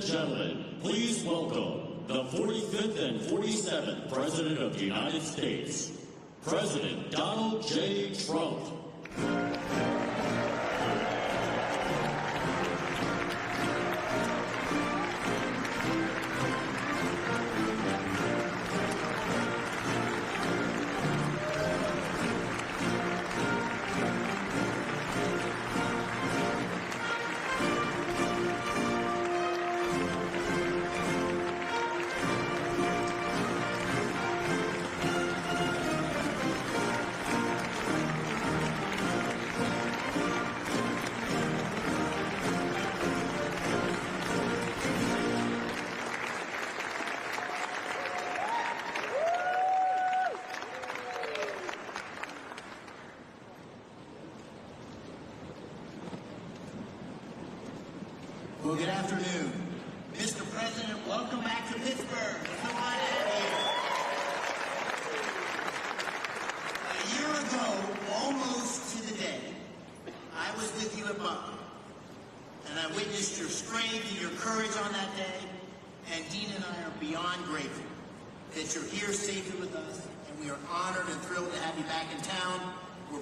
gentlemen, please welcome the 45th and 47th President of the United States, President Donald J. Trump. Well, good afternoon. Mr. President, welcome back to Pittsburgh. Come on in here. A year ago, almost to the day, I was with you at Butler, and I witnessed your strength and your courage on that day, and Dean and I are beyond grateful that you're here safely with us, and we are honored and thrilled to have you back in town.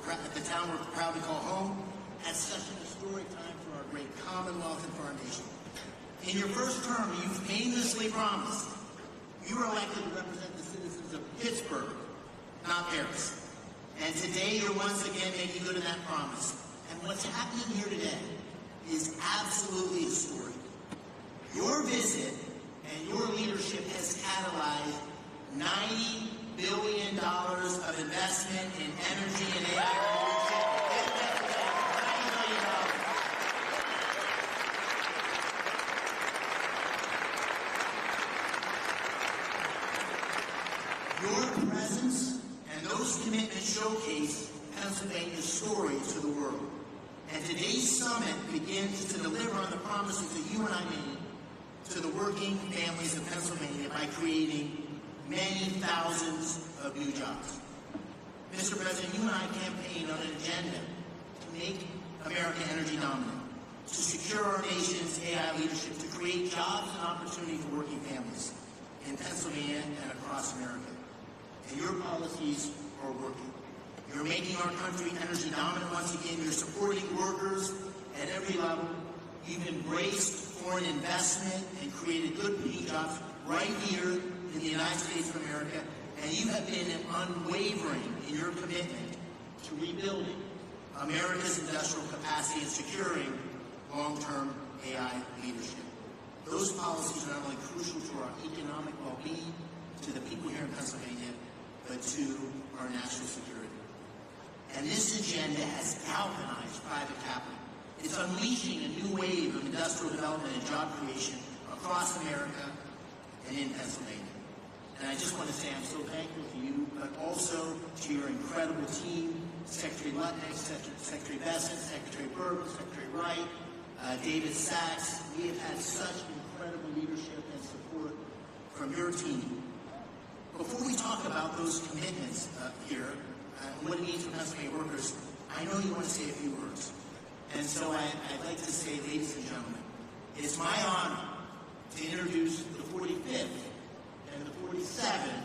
At the town we're proud to call home, at such an historic time for our great Commonwealth and for our nation. In your first term, you famously promised you were elected to represent the citizens of Pittsburgh, not Paris. And today you're once again making good on that promise. And what's happening here today is absolutely historic. Your visit and your leadership has catalyzed $90 billion of investment in energy and AI revolution. Your presence and those commitments showcase Pennsylvania's story to the world. And today's summit begins to deliver on the promises that you and I made to the working families of Pennsylvania by creating many thousands of new jobs. Mr. President, you and I campaigned on an agenda to make America energy dominant, to secure our nation's AI leadership, to create jobs and opportunity for working families in Pennsylvania and across America. And your policies are working. You're making our country energy dominant once again. You're supporting workers at every level. You've embraced foreign investment and created good paying jobs right here in the United States of America. And you have been unwavering in your commitment to rebuilding America's industrial capacity and securing long-term AI leadership. Those policies are not only crucial to our economic well-being, to the people here in Pennsylvania, but to our national security. And this agenda has galvanized private capital. It's unleashing a new wave of industrial development and job creation across America and in Pennsylvania. And I just want to say I'm so thankful to you, but also to your incredible team, Secretary Lutnick, Secretary Bessent, Secretary Burke, Secretary Wright, David Sachs. We have had such incredible leadership and support from your team. Before we talk about those commitments here, and what it means for Pennsylvania workers, I know you want to say a few words. And so I'd like to say, ladies and gentlemen, it's my honor to introduce the 45th and the 47th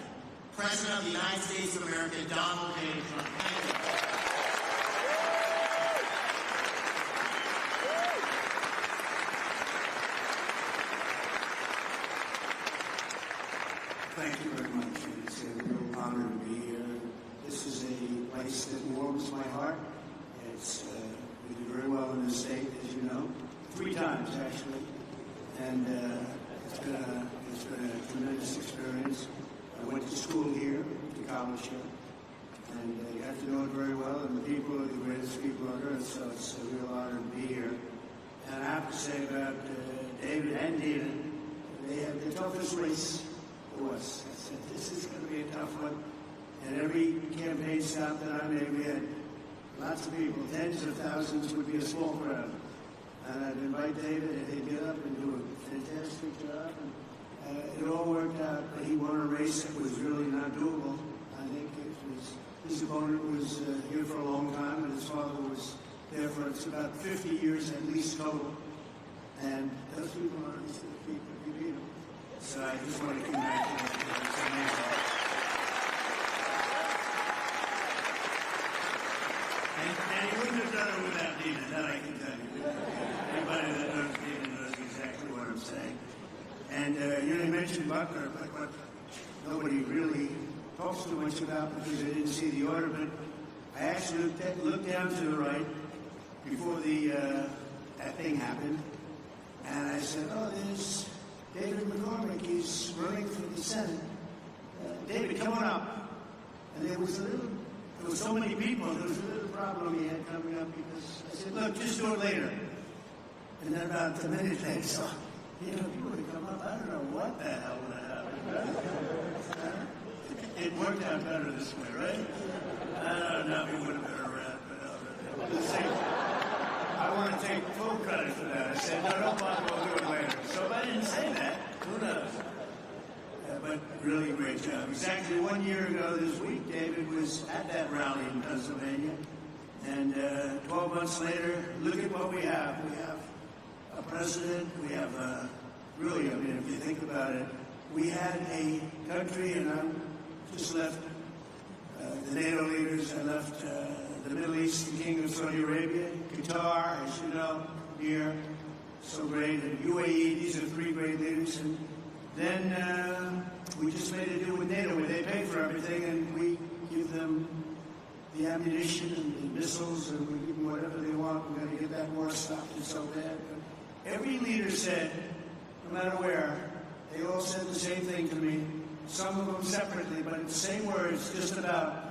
President of the United States of America, Donald J. Trump. Thank you. Thank you very much. It's a real honor to be here. This is a place that warms my heart. We do very well in this state, as you know, 3 times actually, and it's been a tremendous experience. I went to school here, to college here, and you have to know it very well. And the people are the greatest people on earth, so it's a real honor to be here. And I have to say about David and Dina, they have the toughest race for us. I said, this is going to be a tough one. And every campaign stop that I made, we had lots of people, tens of thousands would be a small crowd. And I'd invite David, and he'd get up and do a fantastic job. And it all worked out, but he won a race that was really not doable. I think his opponent was here for a long time, and his father was there for about 50 years at least total. And those people are the people you beat them. So I just want to congratulate you. It's amazing. And he wouldn't have done it without Dina, that I can tell you. Anybody that knows Dina knows exactly what I'm saying. And you mentioned Butler, but what nobody really talks too much about because I didn't see the order, but I actually looked down to the right before that thing happened, and I said, oh, there's David McCormick. He's running for the Senate. David, come on up. And there was so many people. There was a little problem he had coming up because I said, look, just do it later. And then about a minute later, so, you would have come up. I don't know what the hell would have happened. It worked out better this way, right? I don't know if he would have been around, but I want to take full credit for that. I said, no, don't bother, we'll do it later. So if I didn't say that, who knows? But really great job. Exactly 1 year ago this week, David was at that rally in Pennsylvania. And 12 months later, look at what we have. We have a president. We have really, if you think about it, we had a country, and I just left the NATO leaders. I left the Middle East, the Kingdom of Saudi Arabia, Qatar, as you know, here, so great, and UAE. These are three great leaders. And then we just made a deal with NATO where they pay for everything, and we give them the ammunition and the missiles, and we give them whatever they want. We're going to get that war stopped. It's so bad. But every leader said, no matter where, they all said the same thing to me. Some of them separately, but in the same words, just about.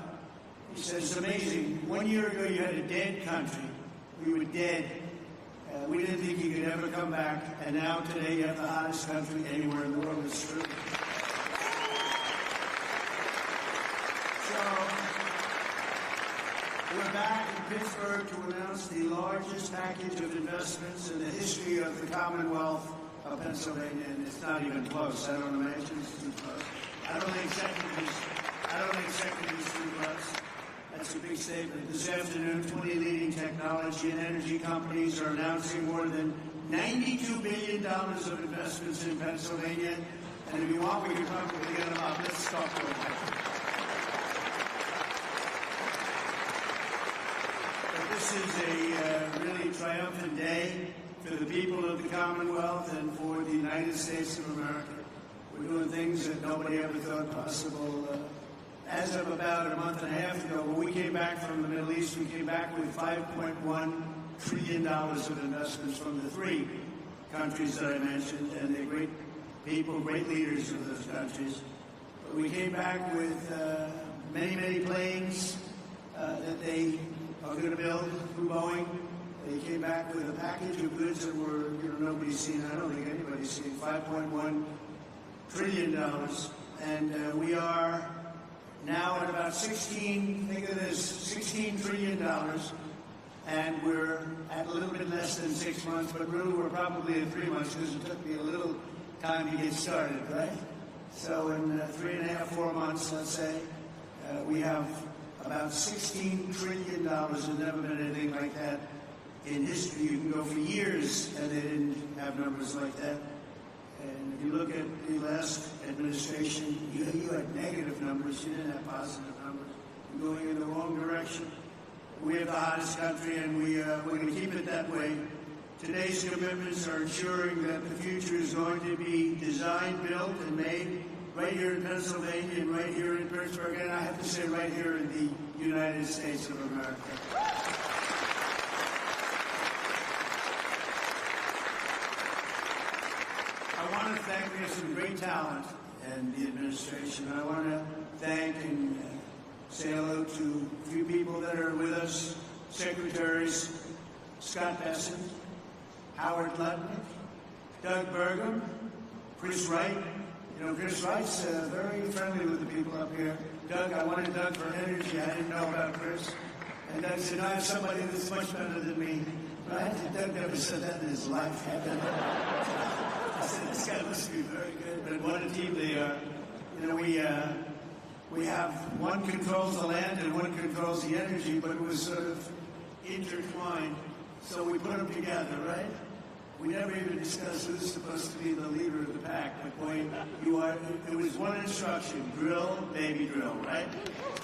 He said, it's amazing. 1 year ago, you had a dead country. We were dead. We didn't think you could ever come back. And now, today, you have the hottest country anywhere in the world. It's true. So, we're back in Pittsburgh to announce the largest package of investments in the history of the Commonwealth of Pennsylvania, and it's not even close. I don't imagine it's too close. I don't think second is too close. That's a big statement. This afternoon, 20 leading technology and energy companies are announcing more than $92 billion of investments in Pennsylvania. And if you want, we can probably get them up. Let's talk about that. But this is a really triumphant day for the people of the Commonwealth and for the United States of America. We're doing things that nobody ever thought possible. As of about a month and a half ago, when we came back from the Middle East, we came back with $5.1 trillion of investments from the three countries that I mentioned, and they're great people, great leaders of those countries. But we came back with many, many planes that they are going to build through Boeing. They came back with a package of goods that were, nobody's seen. I don't think anybody's seen. $5.1 trillion, and we are now at about $16 trillion, and we're at a little bit less than 6 months, but really we're probably at 3 months because it took me a little time to get started, right? So in 3.5, 4 months, let's say, we have about $16 trillion. There's never been anything like that in history. You can go for years, and they didn't have numbers like that. And if you look at the last administration, you had negative numbers. You didn't have positive numbers. You're going in the wrong direction. We have the hottest country, and we're going to keep it that way. Today's commitments are ensuring that the future is going to be designed, built, and made right here in Pennsylvania and right here in Pittsburgh, and I have to say right here in the United States of America. I want to thank, we have some great talent in the administration. I want to thank and say hello to a few people that are with us. Secretaries Scott Besson, Howard Lutnick, Doug Burgum, Chris Wright. Chris Wright's very friendly with the people up here. Doug, I wanted Doug for energy. I didn't know about Chris. And Doug said, I have somebody that's much better than me. Right? Doug never said that in his life. I said, this guy must be very good. But what a team they are. We have one controls the land and one controls the energy, but it was sort of intertwined. So we put them together, right? We never even discussed who's supposed to be the leader of the pack, but boy, you are, it was one instruction, drill, baby drill, right?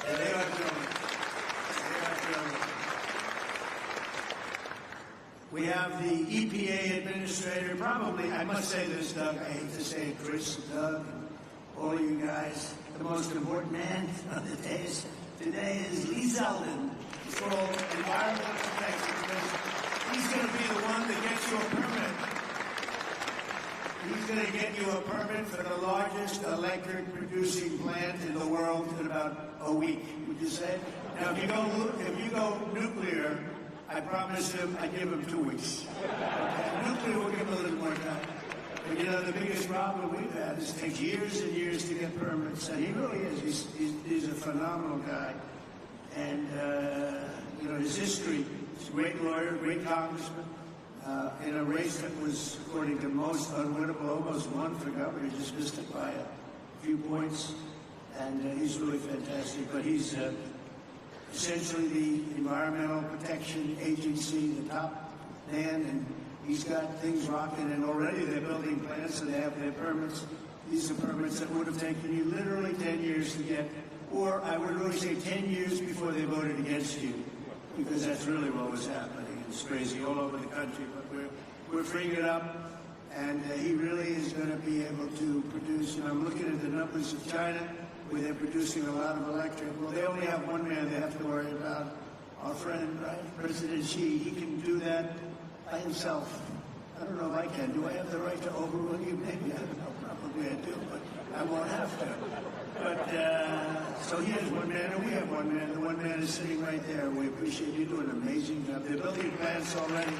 And they are drilling. They are drilling. We have the EPA administrator, probably, I must say this, Doug, I hate to say it, Chris, Doug, and all of you guys, the most important man of the days today is hazleton for environmental protection. He's going to be the one that gets you a permit. He's going to get you a permit for the largest electric producing plant in the world in about a week, would you say? Now, if you go nuclear, I promised him I'd give him 2 weeks. Okay? Nuclear will give him a little more time. But you know, the biggest problem we've had is it takes years and years to get permits. And he really is. He's a phenomenal guy. And, you know, his history, he's a great lawyer, great congressman, in a race that was, according to most, unwinnable, almost won for governor. He just missed it by a few points. And he's really fantastic. But he's essentially the Environmental Protection Agency, the top man, and he's got things rocking, and already they're building plants and they have their permits. These are permits that would have taken you literally 10 years to get, or I would really say 10 years before they voted against you, because that's really what was happening. It's crazy all over the country, but we're freeing it up, and he really is going to be able to produce. And I'm looking at the numbers of China, where they're producing a lot of electric. Well, they only have one man they have to worry about. Our friend, right, President Xi, he can do that by himself. I don't know if I can. Do I have the right to overrule you? Maybe. I don't know. Probably I do, but I won't have to. But, so he has one man, and we have one man. The one man is sitting right there. We appreciate you doing an amazing job. They're building plants already.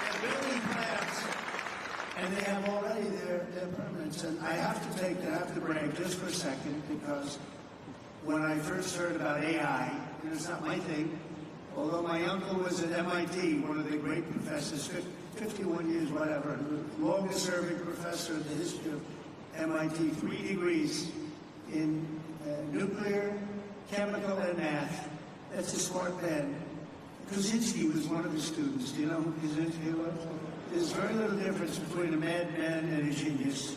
They're building plants, and they have already their permits. And I have to brag just for a second, because when I first heard about AI, and it's not my thing, although my uncle was at MIT, one of the great professors, 51 years, whatever, longest serving professor in the history of MIT, 3 degrees in nuclear, chemical, and math. That's a smart man. Kuczynski was one of his students. Do you know who Kuczynski was? There's very little difference between a madman and a genius.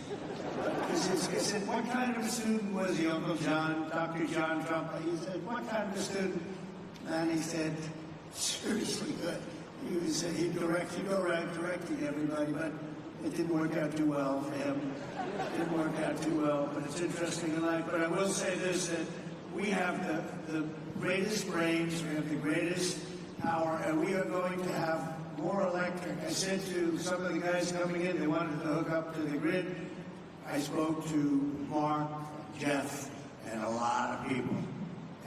Kuczynski said, what kind of a student was he, Uncle John, Dr. John Trump? He said, what kind of a student? And he said, seriously good. He said he'd go around correcting everybody, but it didn't work out too well for him. It didn't work out too well, but it's interesting in life. But I will say this, that we have the greatest brains, we have the greatest power, and we are going to have more electric. I said to some of the guys coming in, they wanted to hook up to the grid. I spoke to Mark, Jeff, and a lot of people.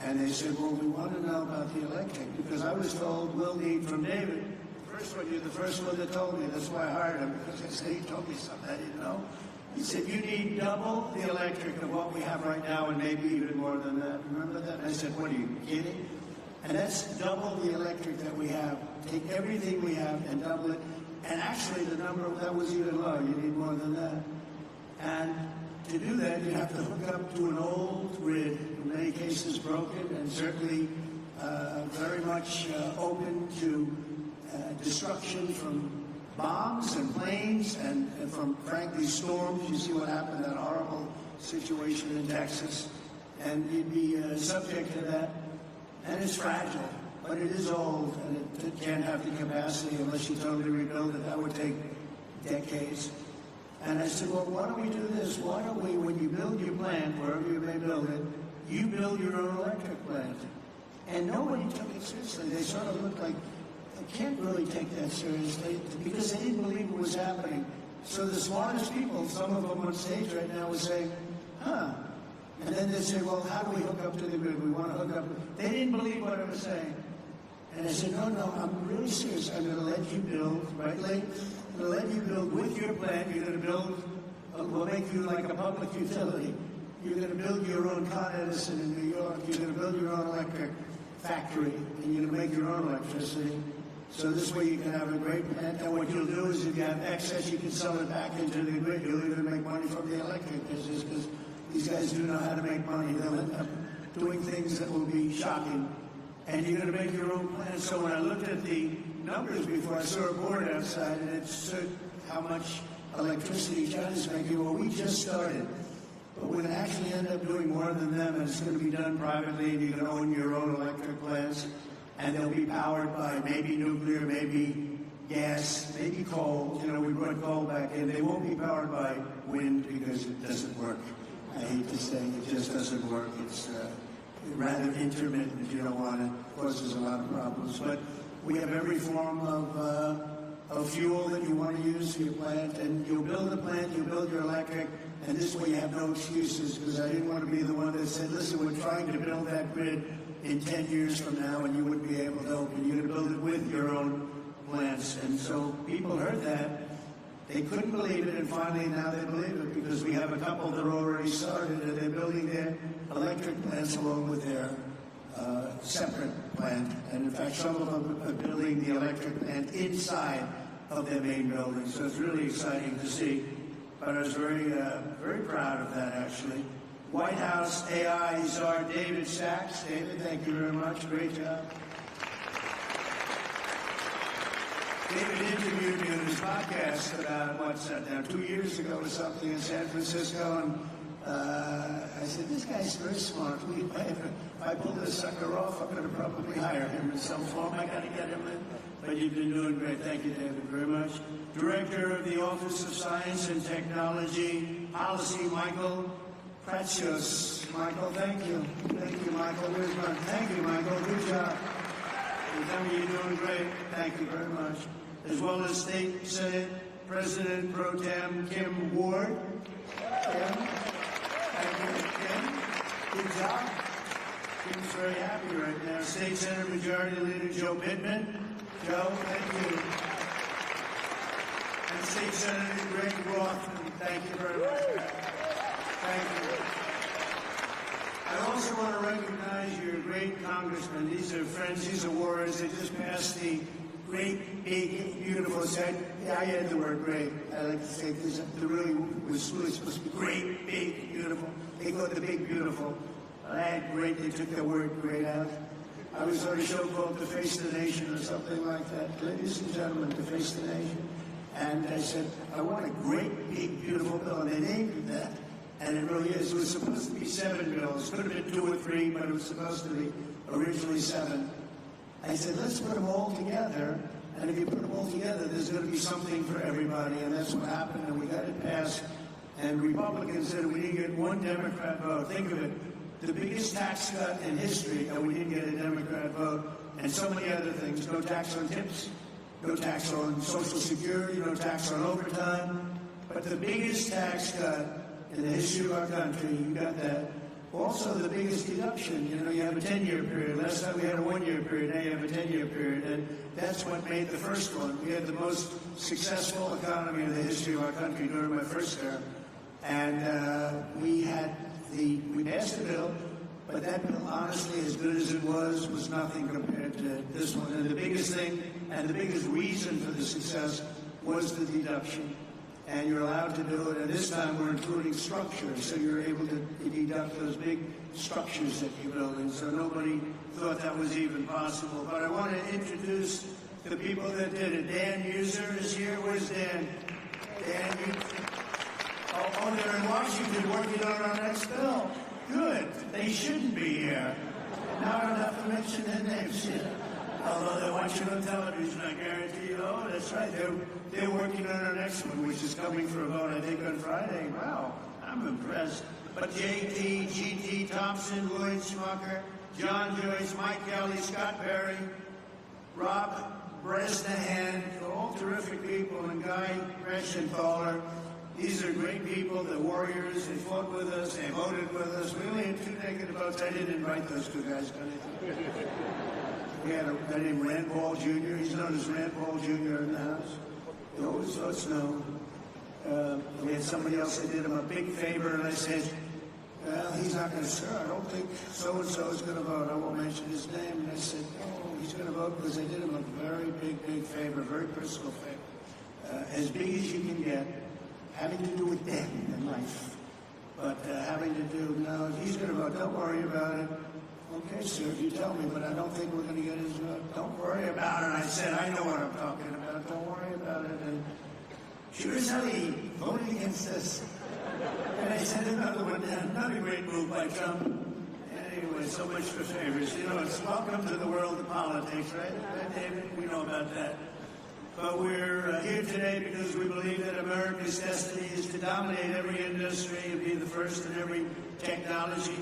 And they said, well, we want to know about the electric, because I was told we'll need from David. You're the first one that told me. That's why I hired him, because I said, he told me something I didn't know. He said, you need double the electric of what we have right now, and maybe even more than that. Remember that? And I said, what are you kidding? And that's double the electric that we have. Take everything we have and double it. And actually, the number, that was even lower. You need more than that. And to do that, you have to hook up to an old grid, in many cases broken, and certainly very much open to destruction from bombs and planes and from, frankly, storms. You see what happened, that horrible situation in Texas. And you'd be subject to that. And it's fragile, but it is old, and it can't have the capacity unless you totally rebuild it. That would take decades. And I said, well, why don't we do this? Why don't we, when you build your plant, wherever you may build it, you build your own electric plant. And nobody took it seriously. They sort of looked like, they can't really take that seriously, because they didn't believe what was happening. So the smartest people, some of them on stage right now, would say, huh. And then they say, well, how do we hook up to the grid? We want to hook up. They didn't believe what I was saying. And I said, no, I'm really serious. I'm going to let you build, right, Lee? I'm going to let you build with your plant. You're going to build, we'll make you like a public utility. You're going to build your own Con Edison in New York. You're going to build your own electric factory, and you're going to make your own electricity. So this way you can have a great plant. And what you'll do is if you have excess, you can sell it back into the grid. You'll even make money from the electric business, because these guys do know how to make money. They'll end up doing things that will be shocking. and you're going to make your own plan. So when I looked at the numbers before, I saw a board outside, and it showed how much electricity China's making. Well, we just started. But we're going to actually end up doing more than them, and it's going to be done privately, and you can own your own electric plants, and they'll be powered by maybe nuclear, maybe gas, maybe coal. You know, we brought coal back in. They won't be powered by wind because it doesn't work. I hate to say it just doesn't work. It's rather intermittent. You don't want it. It causes a lot of problems. But we have every form of fuel that you want to use for your plant, and you'll build a plant, you'll build your electric, and this way you have no excuses, because I didn't want to be the one that said, listen, we're trying to build that grid in 10 years from now, and you wouldn't be able to open. You're going to build it with your own plants. And so people heard that. They couldn't believe it, and finally now they believe it, because we have a couple that are already started, and they're building their electric plants along with their separate plant. And in fact, some of them are building the electric plant inside of their main building. So it's really exciting to see. But I was very proud of that, actually. White House AI czar David Sachs. David, thank you very much. Great job. David interviewed me on his podcast about, what's that now, 2 years ago or something in San Francisco, and I said, this guy's very smart. If I pull this sucker off, I'm going to probably hire him in some form. I got to get him in. But you've been doing great. Thank you, David, very much. Director of the Office of Science and Technology Policy, Michael Pratsios. Michael, thank you. Thank you, Michael. Where's my... Thank you, Michael. Good job. You tell me you're doing great. Thank you very much. As well as State Senate President Pro Tem Kim Ward. Kim. Thank you, Kim. Good job. Kim's very happy right now. State Senate Majority Leader Joe Pittman. Joe, thank you. And State Senator Greg Rothman, thank you very much. Thank you. I also want to recognize your great congressmen. These are friends, these are warriors. They just passed the great, big, beautiful set. Yeah, I had the word great. I like to say this. The really was really supposed to be great, big, beautiful. They call it the big, beautiful. I had great. They took the word great out. I was on a show called To Face the Nation or something like that. Ladies and gentlemen, To Face the Nation. And I said, I want a great, big, beautiful bill. And they named it that. And it really is. It was supposed to be 7 bills. Could have been 2 or 3, but it was supposed to be originally 7. I said, let's put them all together. And if you put them all together, there's going to be something for everybody. And that's what happened. And we got it passed. And Republicans said we didn't get one Democrat vote. Think of it. The biggest tax cut in history, and we didn't get a Democrat vote, and so many other things. No tax on tips, no tax on Social Security, no tax on overtime. But the biggest tax cut in the history of our country, you got that. Also, the biggest deduction. You know, you have a 10-year period. Last time we had a 1-year period, now you have a 10-year period. And that's what made the first one. We had the most successful economy in the history of our country during my first term. And we passed the bill, but that bill, honestly, as good as it was nothing compared to this one. And the biggest thing, and the biggest reason for the success was the deduction. And you're allowed to do it. And this time we're including structures, so you're able to deduct those big structures that you're building. So nobody thought that was even possible. But I want to introduce the people that did it. Dan User is here. Where's Dan? Dan, oh, they're in Washington working on our next bill. Good. They shouldn't be here. Now I don't have to mention their names here. Although they watch it on television, I guarantee you. Oh, that's right. They're working on our next one, which is coming for a vote, I think, on Friday. Wow, I'm impressed. But J.T., G.T. Thompson, Lloyd Smucker, John Joyce, Mike Kelly, Scott Perry, Rob Bresnahan, all terrific people, and Guy Reschenthaler. These are great people. They're warriors. They fought with us. They voted with us. We only had 2 negative votes. I didn't invite those 2 guys. We had a guy named Rand Paul Jr. He's known as Rand Paul Jr. in the House. He always votes no. We had somebody else that did him a big favor, and I said, well, he's not going to serve. I don't think so-and-so is going to vote. I won't mention his name. And I said, oh, he's going to vote because I did him a very big favor, very personal favor. As big as you can get, having to do with them in life. But having to do, no, he's going to vote. Don't worry about it. Okay, sir, you tell me, but I don't think we're going to get into it. Don't worry about it. I said, I know what I'm talking about. Don't worry about it. And sure as hell he voted against this. And I sent another one down. Not a great move by Trump. Anyway, so much for favors. You know, it's welcome to the world of politics, right? Right, David? We know about that. But we're here today because we believe that America's destiny is to dominate every industry and be the first in every technology.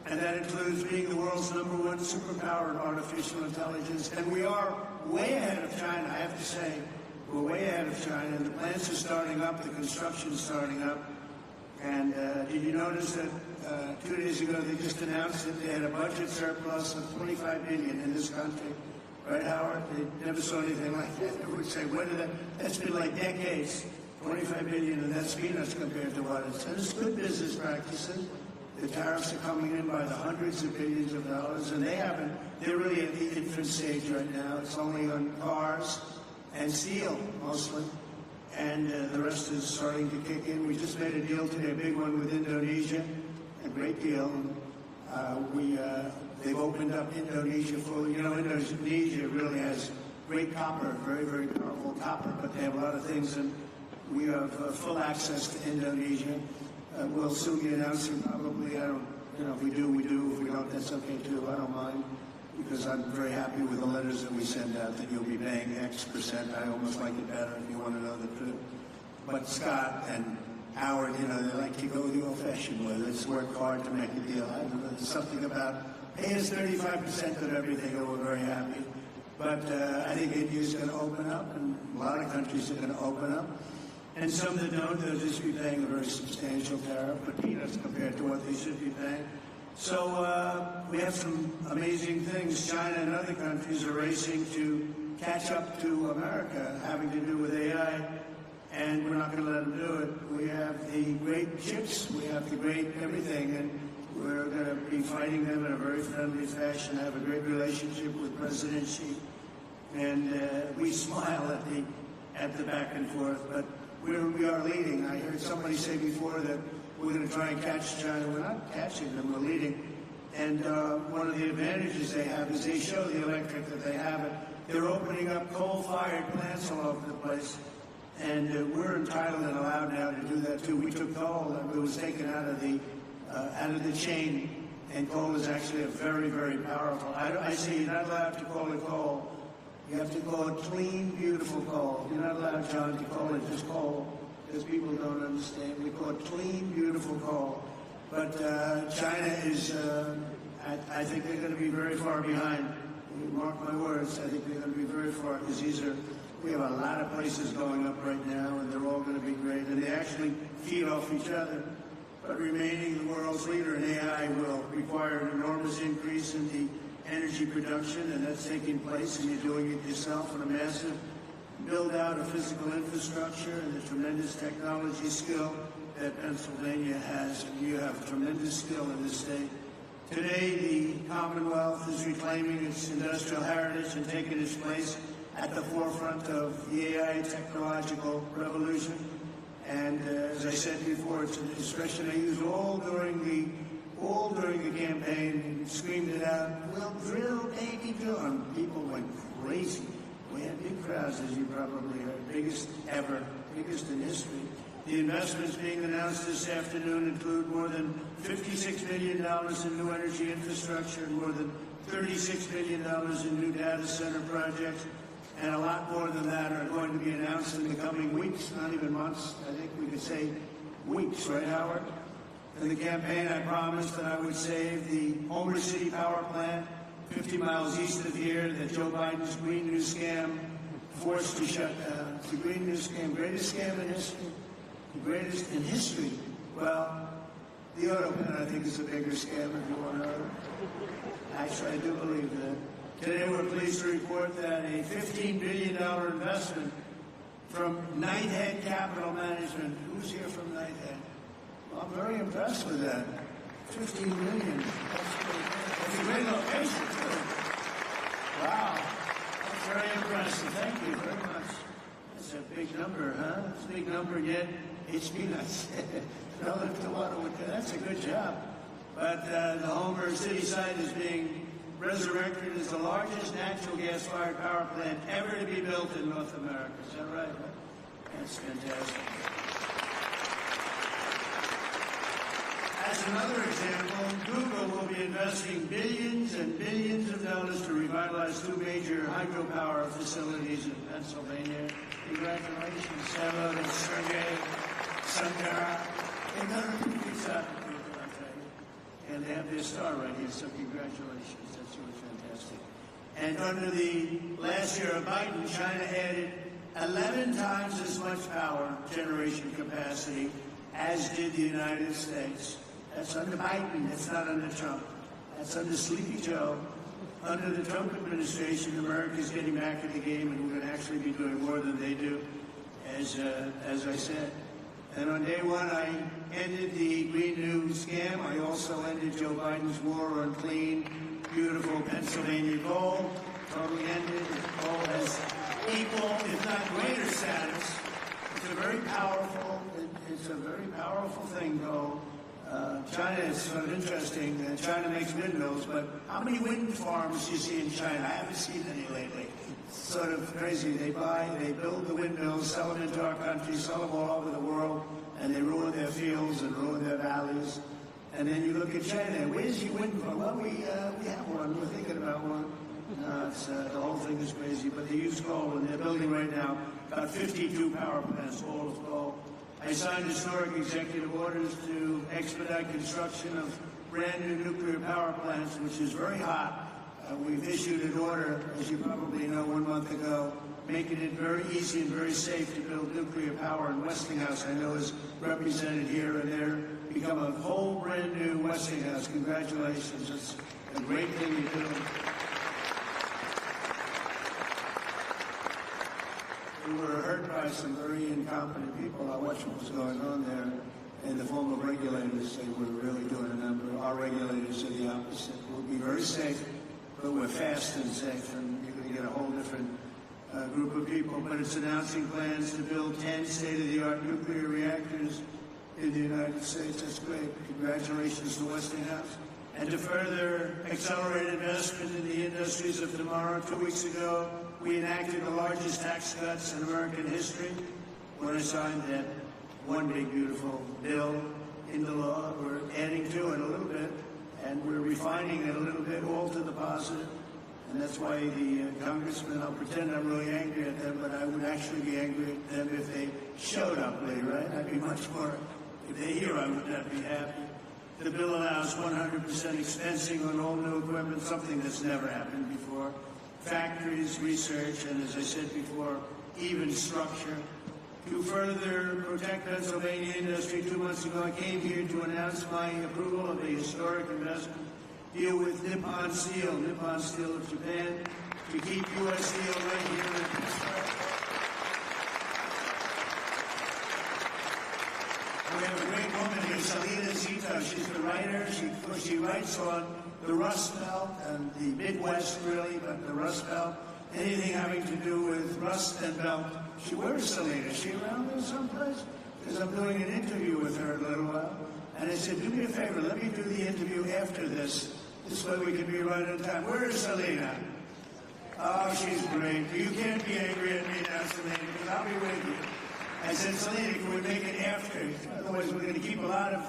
And that includes being the world's #1 superpower in artificial intelligence. And we are way ahead of China, I have to say. We're way ahead of China. And the plants are starting up, the construction's starting up. And did you notice that 2 days ago they just announced that they had a budget surplus of $25 billion in this country? Right, Howard? They never saw anything like that. They would say, when did that? That's been like decades. $25 billion, and that's peanuts compared to what it's. And it's good business practices. The tariffs are coming in by the hundreds of billions of dollars, and they're really at the infant stage right now. It's only on cars and steel, mostly. And the rest is starting to kick in. We just made a deal today, a big one with Indonesia, a great deal. They've opened up Indonesia fully. You know, Indonesia really has great copper, very, very powerful copper, but they have a lot of things, and we have full access to Indonesia. We'll soon be announcing probably, if we do, we do. If we don't, that's okay too. I don't mind, because I'm very happy with the letters that we send out that you'll be paying X%. I almost like it better if you want to know the truth. But Scott and Howard, they like to go the old-fashioned way. Let's work hard to make a deal. I don't know, there's something about pay us 35% of everything, and we're very happy. But I think India's going to open up, and a lot of countries are going to open up. And some that don't, they'll just be paying a very substantial tariff, but peanuts compared to what they should be paying. So we have some amazing things. China and other countries are racing to catch up to America, having to do with AI, and we're not going to let them do it. We have the great chips, we have the great everything, and we're going to be fighting them in a very friendly fashion, have a great relationship with President Xi, and we smile at the back and forth, but we are leading. I heard somebody say before that we're going to try and catch China. We're not catching them, we're leading. And one of the advantages they have is they show the electric that they have it. They're opening up coal-fired plants all over the place. And we're entitled and allowed now to do that too. We took coal that was taken out of the chain, and coal is actually a very, very powerful. I say you're not allowed to call it coal. You have to call it clean, beautiful coal. You're not allowed, John, to call it just coal, because people don't understand. We call it clean, beautiful coal. But China is, I think they're going to be very far behind. Mark my words, I think they're going to be very far, because we have a lot of places going up right now, and they're all going to be great. And they actually feed off each other. But remaining the world's leader in AI will require an enormous increase in the energy production, and that's taking place, and you're doing it yourself with a massive build-out of physical infrastructure and the tremendous technology skill that Pennsylvania has, and you have tremendous skill in this state. Today, the Commonwealth is reclaiming its industrial heritage and taking its place at the forefront of the AI technological revolution. And as I said before, it's an expression I used all during the campaign, and screamed it out, "We'll drill, baby, drill." And people went crazy. We had big crowds, as you probably heard, biggest ever, biggest in history. The investments being announced this afternoon include more than $56 billion in new energy infrastructure and more than $36 billion in new data center projects. And a lot more than that are going to be announced in the coming weeks, not even months. I think we could say weeks, right, Howard? In the campaign, I promised that I would save the Homer City power plant 50 miles east of here that Joe Biden's Green New Scam forced to shut down. It's the Green New Scam, greatest scam in history. The greatest in history. Well, the auto plant, I think, is a bigger scam, if you want to know. Actually, I do believe that. Today, we're pleased to report that a $15 billion investment from Knighthead Capital Management. Who's here from Knighthead? Well, I'm very impressed with that. $15 million. That's a great location, too. Wow. That's very impressive. Thank you very much. That's a big number, huh? It's a big number, yet it's peanuts. Relative to what? That's a good job. But the Homer City site is being resurrected as the largest natural gas-fired power plant ever to be built in North America. Is that right? That's fantastic. As another example, Google will be investing billions and billions of dollars to revitalize two major hydropower facilities in Pennsylvania. Congratulations, Sam and Sergey Sankara. They've done a pretty good job, I'll tell you. And they have their star right here, so congratulations. That's really fantastic. And under the last year of Biden, China added 11 times as much power generation capacity as did the United States. That's under Biden. That's not under Trump. That's under Sleepy Joe. Under the Trump administration, America is getting back in the game, and we're going to actually be doing more than they do, as I said. And on day one, I ended the Green New scam. I also ended Joe Biden's war on clean, beautiful Pennsylvania coal. Totally ended. Coal has equal, if not greater, status. It's a very powerful thing, though. China is sort of interesting. China makes windmills, but how many wind farms do you see in China? I haven't seen any lately. It's sort of crazy. They build the windmills, sell them into our country, sell them all over the world, and they ruin their fields and ruin their valleys. And then you look at China. Where's your wind farm? Well, we have one. We're thinking about one. The whole thing is crazy. But they use coal, and they're building right now about 52 power plants, all of coal. I signed historic executive orders to expedite construction of brand new nuclear power plants, which is very hot. We've issued an order, as you probably know, 1 month ago, making it very easy and very safe to build nuclear power. And Westinghouse, I know, is represented here, and they're become a whole brand new Westinghouse. Congratulations. It's a great thing you're doing. We were hurt by some very incompetent people. I watched what was going on there in the form of regulators. They were really doing a number. Our regulators are the opposite. We'll be very safe, but we're fast and safe, and you're going to get a whole different group of people. But it's announcing plans to build 10 state-of-the-art nuclear reactors in the United States. That's great. Congratulations to Westinghouse. And to further accelerate investment in the industries of tomorrow, 2 weeks ago, we enacted the largest tax cuts in American history when I signed that one big, beautiful bill into law. We're adding to it a little bit, and we're refining it a little bit, all to the positive. And that's why the congressmen, I'll pretend I'm really angry at them, but I would actually be angry at them if they showed up late, right? I'd be much more, if they're here, I would not be happy. The bill allows 100% expensing on all new equipment, something that's never happened before. Factories, research, and as I said before, even structure. To further protect Pennsylvania industry, 2 months ago I came here to announce my approval of a historic investment deal with Nippon Steel of Japan, to keep U.S. Steel right here in Pittsburgh. We have a great woman here, Selena Zito. She's the writer. She writes on the Rust Belt and the Midwest, really, but the Rust Belt, anything having to do with rust and belt. Where's Selena? Is she around there someplace? Because I'm doing an interview with her in a little while. And I said, do me a favor, let me do the interview after this. This way we can be right on time. Where is Selena? Oh, she's great. You can't be angry at me now, Selena, because I'll be with you. I said, Selena, can we make it after? Otherwise, we're going to keep a lot of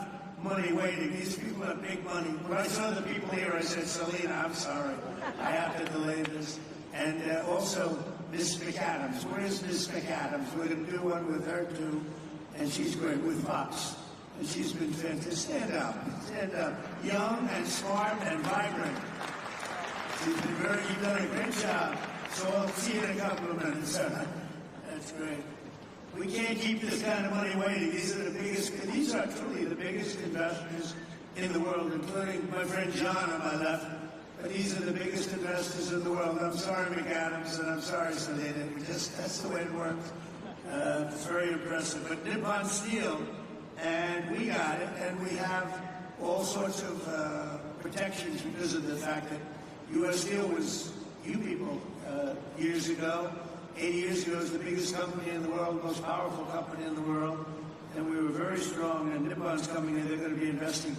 money waiting. These people have big money. When I saw the people here, I said, Selena, I'm sorry. I have to delay this. And also, Miss McAdams. Where's Miss McAdams? We're going to do one with her, too. And she's great, with Fox. And she's been fantastic. Stand up. Stand up. Young and smart and vibrant. You've done a great job. So I'll see you in a couple of minutes. That's great. We can't keep this kind of money waiting. These are truly the biggest investors in the world, including my friend John on my left. But these are the biggest investors in the world. I'm sorry, McAdams, and I'm sorry, Selena. That's the way it works. It's very impressive. But Nippon Steel, and we got it, and we have all sorts of protections because of the fact that U.S. Steel was, you people, years ago, 80 years ago, was the biggest company in the world, most powerful company in the world, and we were very strong, and Nippon's coming in, they're going to be investing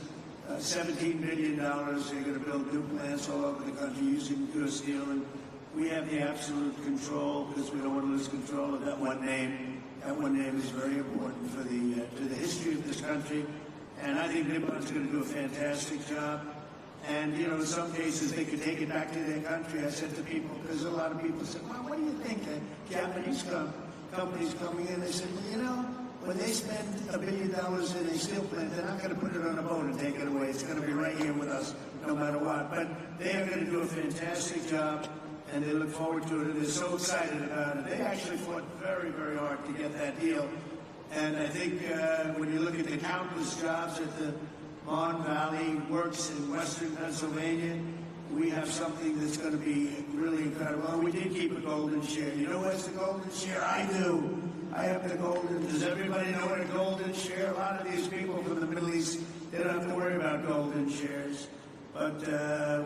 $17 billion. They're going to build new plants all over the country using U.S. steel. And we have the absolute control because we don't want to lose control of that one name. That one name is very important for to the history of this country. And I think Nippon's going to do a fantastic job. And, you know, in some cases, they could take it back to their country. I said to people, because a lot of people said, well, what do you think? Japanese companies coming in, they said, well, you know, when they spend $1 billion in a steel plant, they're not going to put it on a boat and take it away. It's going to be right here with us, no matter what. But they are going to do a fantastic job, and they look forward to it, and they're so excited about it. They actually fought very, very hard to get that deal. And I think when you look at the countless jobs at the Mon Valley Works in western Pennsylvania, we have something that's going to be really incredible. And we did keep a golden share. You know what's the golden share? I do. I have the golden. Does everybody know what a golden share? A lot of these people from the Middle East, they don't have to worry about golden shares. But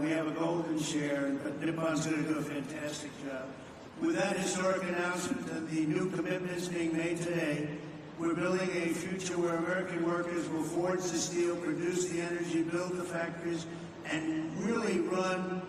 we have a golden share, but Nippon's going to do a fantastic job. With that historic announcement and the new commitments being made today, we're building a future where American workers will forge the steel, produce the energy, build the factories, and really run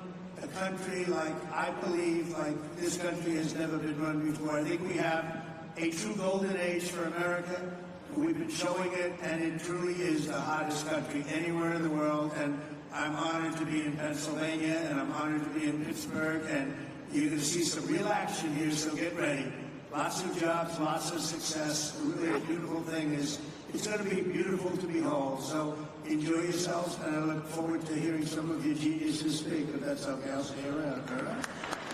a country like, I believe, like this country has never been run before. I think we have a true golden age for America. We've been showing it, and it truly is the hottest country anywhere in the world. And I'm honored to be in Pennsylvania, and I'm honored to be in Pittsburgh, and you're going to see some real action here, so get ready. Lots of jobs, lots of success. Really a beautiful thing is, it's going to be beautiful to behold. So enjoy yourselves, and I look forward to hearing some of your geniuses speak, if that's okay. I'll stay around. All right?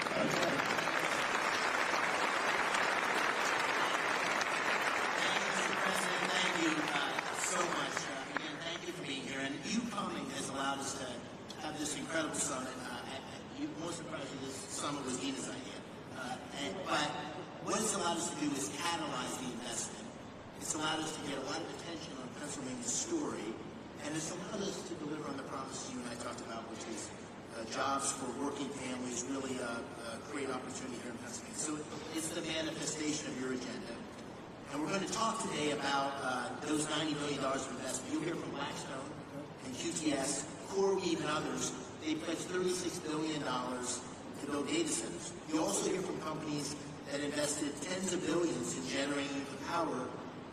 Okay. Thank you, Mr. President. Thank you so much. Again, thank you for being here. And you coming has allowed us to have this incredible summit. Most surprising, this summit was Gina's idea. But what it's allowed us to do is catalyze the investment. It's allowed us to get a lot of attention on Pennsylvania's story, and it's allowed us to deliver on the promises you and I talked about, which is jobs for working families, really create opportunity here in Pennsylvania. So it's the manifestation of your agenda. And we're going to talk today about those $90 billion of investment. You'll hear from Blackstone and QTS, CoreWeave, and others. They pledged $36 billion to build data centers. You also hear from companies that invested tens of billions in generating the power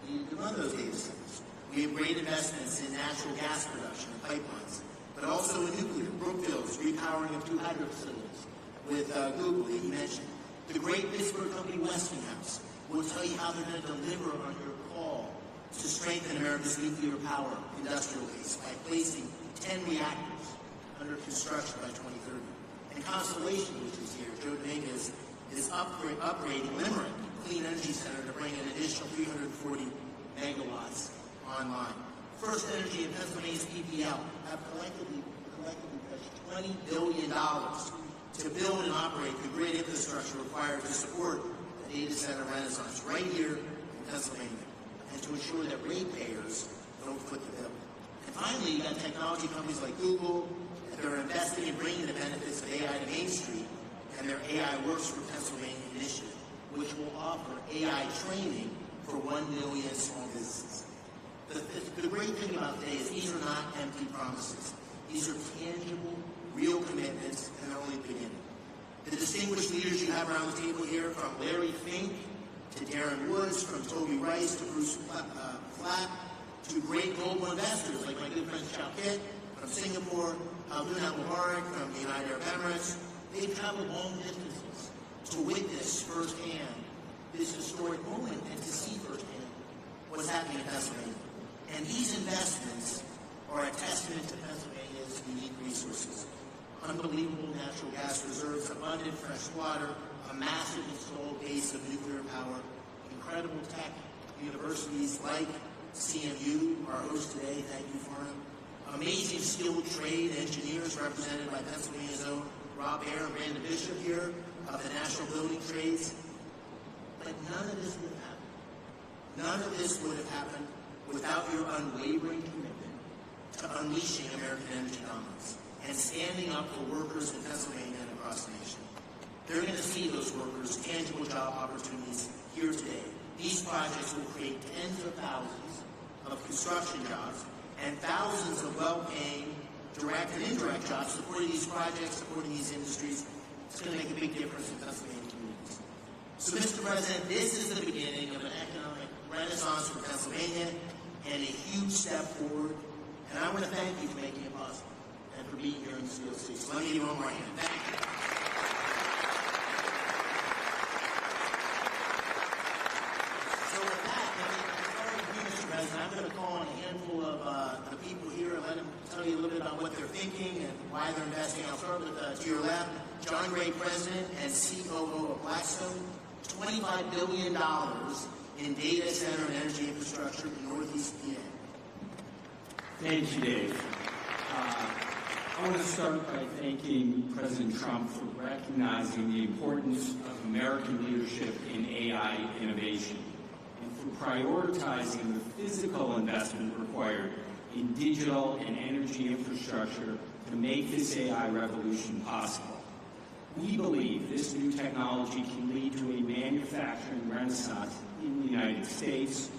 needed to run those data centers. We have great investments in natural gas production and pipelines, but also in nuclear. Brookfield's repowering of 2 hydro facilities with Google that you mentioned. The great Pittsburgh company Westinghouse will tell you how they're going to deliver on your call to strengthen America's nuclear power industrial base by placing 10 reactors under construction by 2030. And Constellation, which is here, Joe Dominguez, is upgrading Limerick Clean Energy Center to bring an additional 340 megawatts online. First Energy and Pennsylvania's PPL have collectively pledged $20 billion to build and operate the grid infrastructure required to support the data center renaissance right here in Pennsylvania, and to ensure that ratepayers don't foot the bill. And finally, you got technology companies like Google that are investing in bringing the benefits of AI to Main Street, and their AI Works for Pennsylvania initiative, which will offer AI training for 1 million small businesses. The great thing about today is these are not empty promises. These are tangible, real commitments, and they're only beginning. The distinguished leaders you have around the table here, from Larry Fink to Darren Woods, from Toby Rice to Bruce Flatt, to great global investors like my good friend Chow Kit from Singapore, Luna Mubarak from the United Arab Emirates. They've traveled long distances to witness firsthand this historic moment and to see firsthand what's happening in Pennsylvania. And these investments are a testament to Pennsylvania's unique resources. Unbelievable natural gas reserves, abundant fresh water, a massive installed base of nuclear power, incredible tech, universities like CMU, our host today, thank you for him, amazing skilled trade engineers represented by Pennsylvania's own Rob Ayer and Brandon Bishop here of the National Building Trades. But none of this would have happened. None of this would have happened without your unwavering commitment to unleashing American energy dominance and standing up for workers in Pennsylvania and across the nation. They're going to see those workers' tangible job opportunities here today. These projects will create tens of thousands of construction jobs and thousands of well-paying direct and indirect jobs supporting these projects, supporting these industries. It's going to make a big difference in Pennsylvania communities. So, Mr. President, this is the beginning of an economic renaissance for Pennsylvania and a huge step forward. And I want to thank you for making it possible and for being here in the COC. So let me give you one more hand. Thank you. So with that, Mr. President, I'm going to call on a handful of the people here and let them tell you a little bit about what they're thinking and why they're investing. I'll start with, to your left, John Gray, President and COO of Blackstone, $25 billion in data center and energy infrastructure in Northeast PA. Thank you, Dave. I want to start by thanking President Trump for recognizing the importance of American leadership in AI innovation and for prioritizing the physical investment required in digital and energy infrastructure to make this AI revolution possible. We believe this new technology can lead to a manufacturing renaissance in the United States.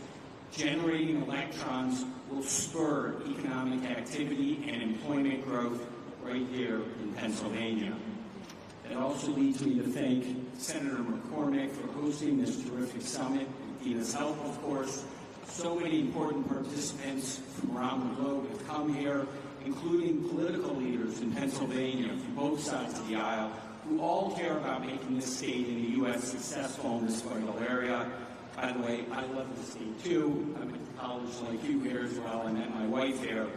Generating electrons will spur economic activity and employment growth right here in Pennsylvania. That also leads me to thank Senator McCormick for hosting this terrific summit, with Dina's help, of course. So many important participants from around the globe have come here, including political leaders in Pennsylvania from both sides of the aisle, who all care about making this state in the U.S. successful in this vital area. By the way, I love the state too. I went to college like you here as well. I met my wife here,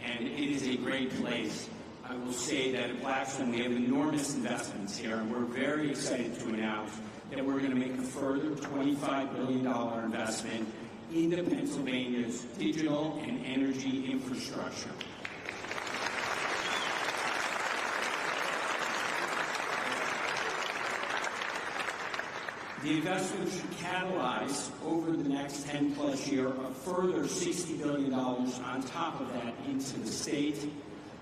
and it is a great place. I will say that at Blackstone we have enormous investments here, and we're very excited to announce that we're going to make a further $25 billion investment into Pennsylvania's digital and energy infrastructure. The investment should catalyze over the next 10-plus years a further $60 billion on top of that into the state.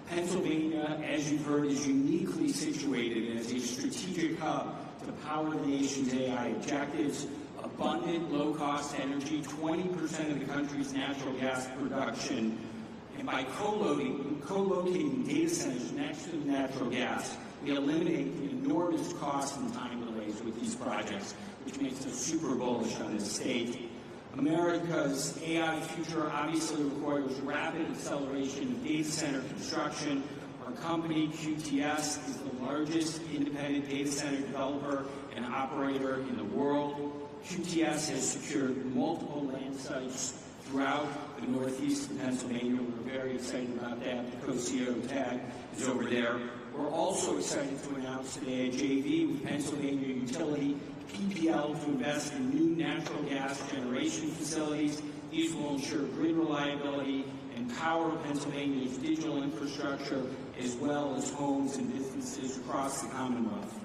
Pennsylvania, as you've heard, is uniquely situated as a strategic hub to power the nation's AI objectives. Abundant, low-cost energy, 20% of the country's natural gas production, and by co-locating data centers next to the natural gas, we eliminate the enormous cost and time delays with these projects, which makes us super bullish on this state. America's AI future obviously requires rapid acceleration of data center construction. Our company, QTS, is the largest independent data center developer and operator in the world. QTS has secured multiple land sites throughout the Northeast of Pennsylvania. We're very excited about that. The co-CEO tag is over there. We're also excited to announce today a JV with Pennsylvania utility PPL to invest in new natural gas generation facilities. These will ensure grid reliability and power Pennsylvania's digital infrastructure, as well as homes and businesses across the Commonwealth.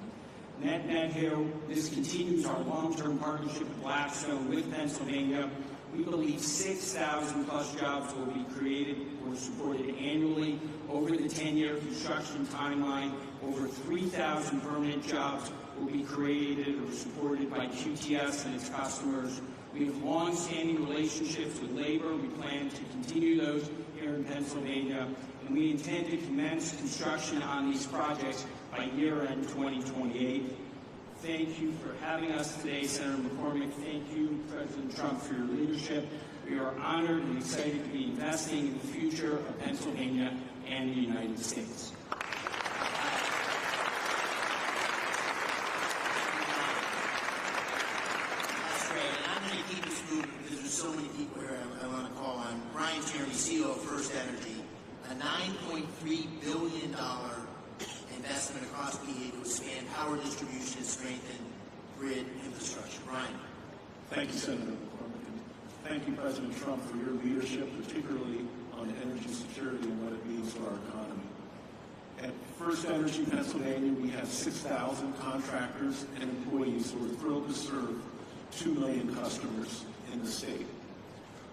Net here, this continues our long-term partnership with Blackstone with Pennsylvania. We believe 6,000 plus jobs will be created or supported annually over the 10-year construction timeline. Over 3,000 permanent jobs will be created or supported by QTS and its customers. We have long-standing relationships with labor. We plan to continue those here in Pennsylvania, and we intend to commence construction on these projects by year-end 2028. Thank you for having us today, Senator McCormick. Thank you, President Trump, for your leadership. We are honored and excited to be investing in the future of Pennsylvania and the United States. So many people here I want to call on. Brian Tierney, CEO of First Energy, a $9.3 billion investment across PA to expand power distribution and strengthen grid infrastructure. Brian. Thank you, Senator McCormick. Thank you, President Trump, for your leadership, particularly on energy security and what it means for our economy. At First Energy Pennsylvania, we have 6,000 contractors and employees who are thrilled to serve 2 million customers in the state.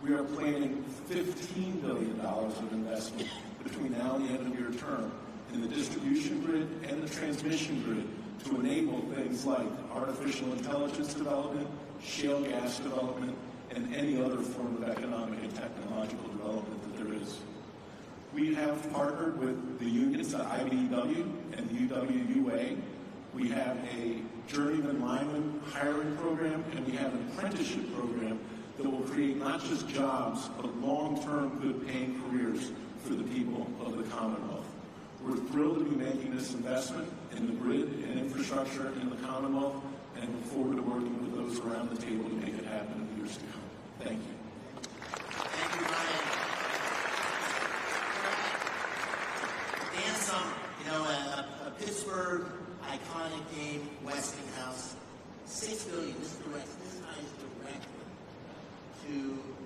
We are planning $15 billion of investment between now and the end of your term in the distribution grid and the transmission grid to enable things like artificial intelligence development, shale gas development, and any other form of economic and technological development. development that there is. We have partnered with the unions, the IBEW and the UWUA. We have a journeyman lineman hiring program, and we have an apprenticeship program that will create not just jobs, but long-term good-paying careers for the people of the Commonwealth. We're thrilled to be making this investment in the grid and infrastructure in the Commonwealth, and look forward to working with those around the table to make it happen in the years to come. Thank you. Thank you, Ryan. Dan Summer, a Pittsburgh iconic name, Westinghouse, $6 billion. This ties directly to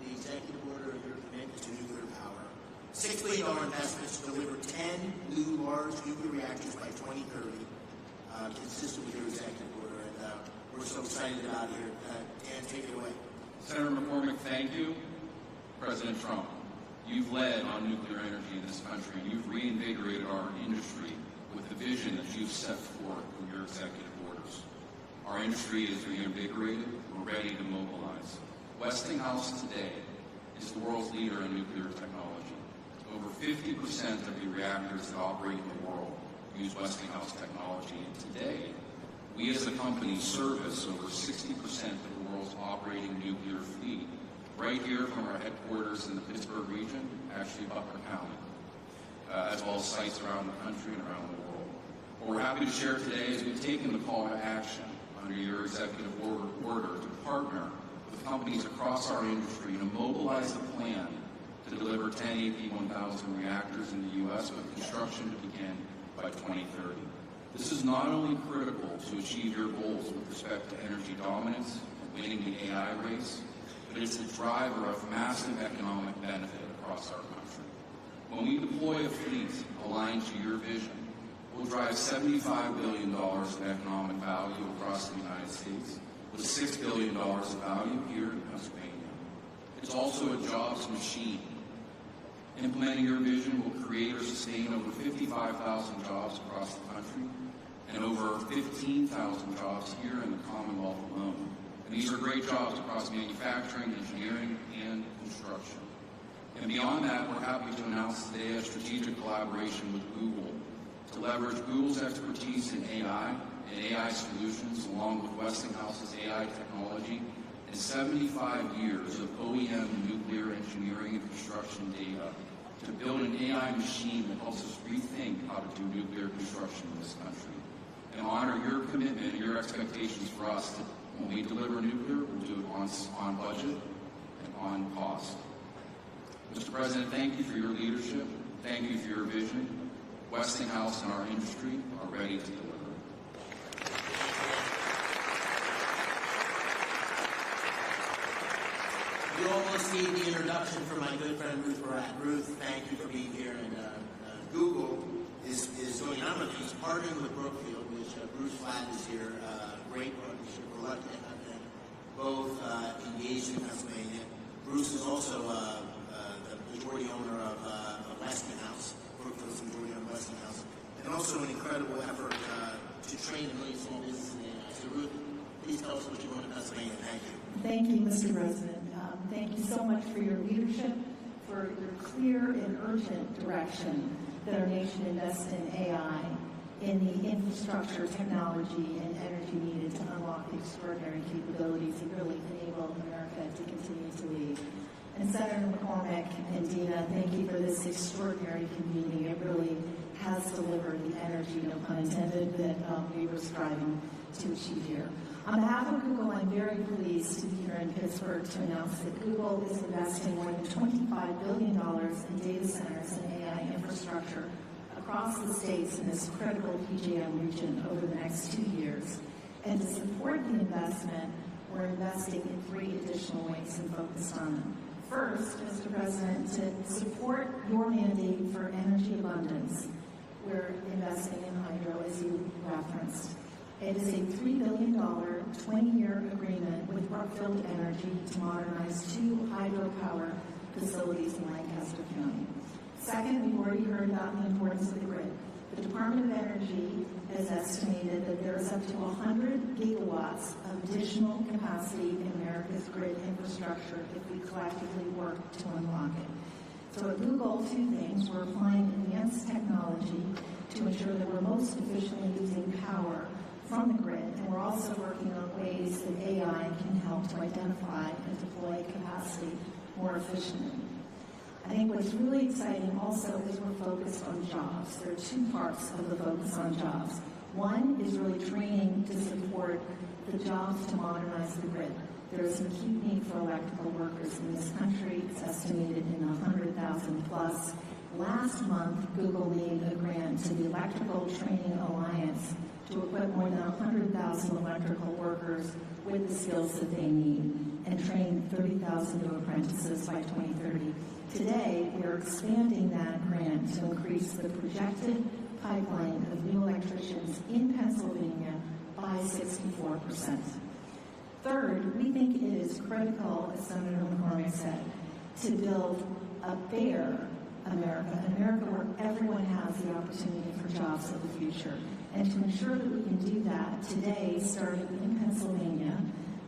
the executive order of your commitment to nuclear power. $6 billion investments to deliver 10 new large nuclear reactors by 2030, consistent with your executive order, and we're so excited about it here. Dan, take it away. Senator McCormick, thank you. President Trump, you've led on nuclear energy in this country, and you've reinvigorated our industry with the vision that you've set forth in your executive orders. Our industry is reinvigorated. We're ready to mobilize. Westinghouse today is the world's leader in nuclear technology. Over 50% of the reactors that operate in the world use Westinghouse technology, and today, we as a company service over 60% of the world's operating nuclear fleet, right here from our headquarters in the Pittsburgh region, actually Butler County, as well as sites around the country and around the world. What we're happy to share today is we've taken the call to action under your executive order to partner with companies across our industry to mobilize a plan to deliver 10 AP1000 reactors in the U.S. with construction to begin by 2030. This is not only critical to achieve your goals with respect to energy dominance and winning the AI race, but it's a driver of massive economic benefit across our country. When we deploy a fleet aligned to your vision, we'll drive $75 billion of economic value across the United States, with $6 billion of value here in Pennsylvania. It's also a jobs machine. Implementing your vision will create or sustain over 55,000 jobs across the country and over 15,000 jobs here in the Commonwealth alone. And these are great jobs across manufacturing, engineering, and construction. And beyond that, we're happy to announce today a strategic collaboration with Google to leverage Google's expertise in AI and AI solutions, along with Westinghouse's AI technology and 75 years of OEM nuclear engineering and construction data to build an AI machine that helps us rethink how to do nuclear construction in this country, and honor your commitment and your expectations for us that when we deliver nuclear, we'll do it on budget and on cost. Mr. President, thank you for your leadership. Thank you for your vision. Westinghouse and our industry are ready to deliver. You almost need the introduction from my good friend Ruth Barat. Ruth, thank you for being here. And Google is doing, I don't know if he's partnering with Brookfield, which Bruce Flatt is here. Great partnership. We're lucky to have them both engaged in Pennsylvania. Bruce is also the majority owner of Westinghouse. Brookfield's the majority owner of Westinghouse. And also an incredible effort to train a million small businesses in AI. So Ruth, please tell us what you're doing in Pennsylvania. Thank you. Thank you, Mr. President. Thank you so much for your leadership, for your clear and urgent direction that our nation invests in AI, in the infrastructure, technology, and energy needed to unlock the extraordinary capabilities that really enable America to continue to lead. And Senator McCormick and Dina, thank you for this extraordinary convening. It really has delivered the energy, no pun intended, that we were striving to achieve here. On behalf of Google, I'm very pleased to be here in Pittsburgh to announce that Google is investing more than $25 billion in data centers and AI infrastructure across the states in this critical PJM region over the next 2 years. And to support the investment, we're investing in 3 additional ways and focused on them. First, Mr. President, to support your mandate for energy abundance, we're investing in hydro, as you referenced. It is a $3 billion, 20-year agreement with Brookfield Energy to modernize 2 hydropower facilities in Lancaster County. Second, we've already heard about the importance of the grid. The Department of Energy has estimated that there is up to 100 gigawatts of additional capacity in America's grid infrastructure if we collectively work to unlock it. So at Google, two things. We're applying advanced technology to ensure that we're most efficiently using power from the grid, and we're also working on ways that AI can help to identify and deploy capacity more efficiently. I think what's really exciting also is we're focused on jobs. There are two parts of the focus on jobs. One is really training to support the jobs to modernize the grid. There is an acute need for electrical workers in this country. It's estimated in 100,000 plus. Last month, Google made a grant to the Electrical Training Alliance to equip more than 100,000 electrical workers with the skills that they need and train 30,000 new apprentices by 2030. Today, we're expanding that grant to increase the projected pipeline of new electricians in Pennsylvania by 64%. Third, we think it is critical, as Senator McCormick said, to build a fair America, an America where everyone has the opportunity for jobs of the future. And to ensure that we can do that, today, starting in Pennsylvania,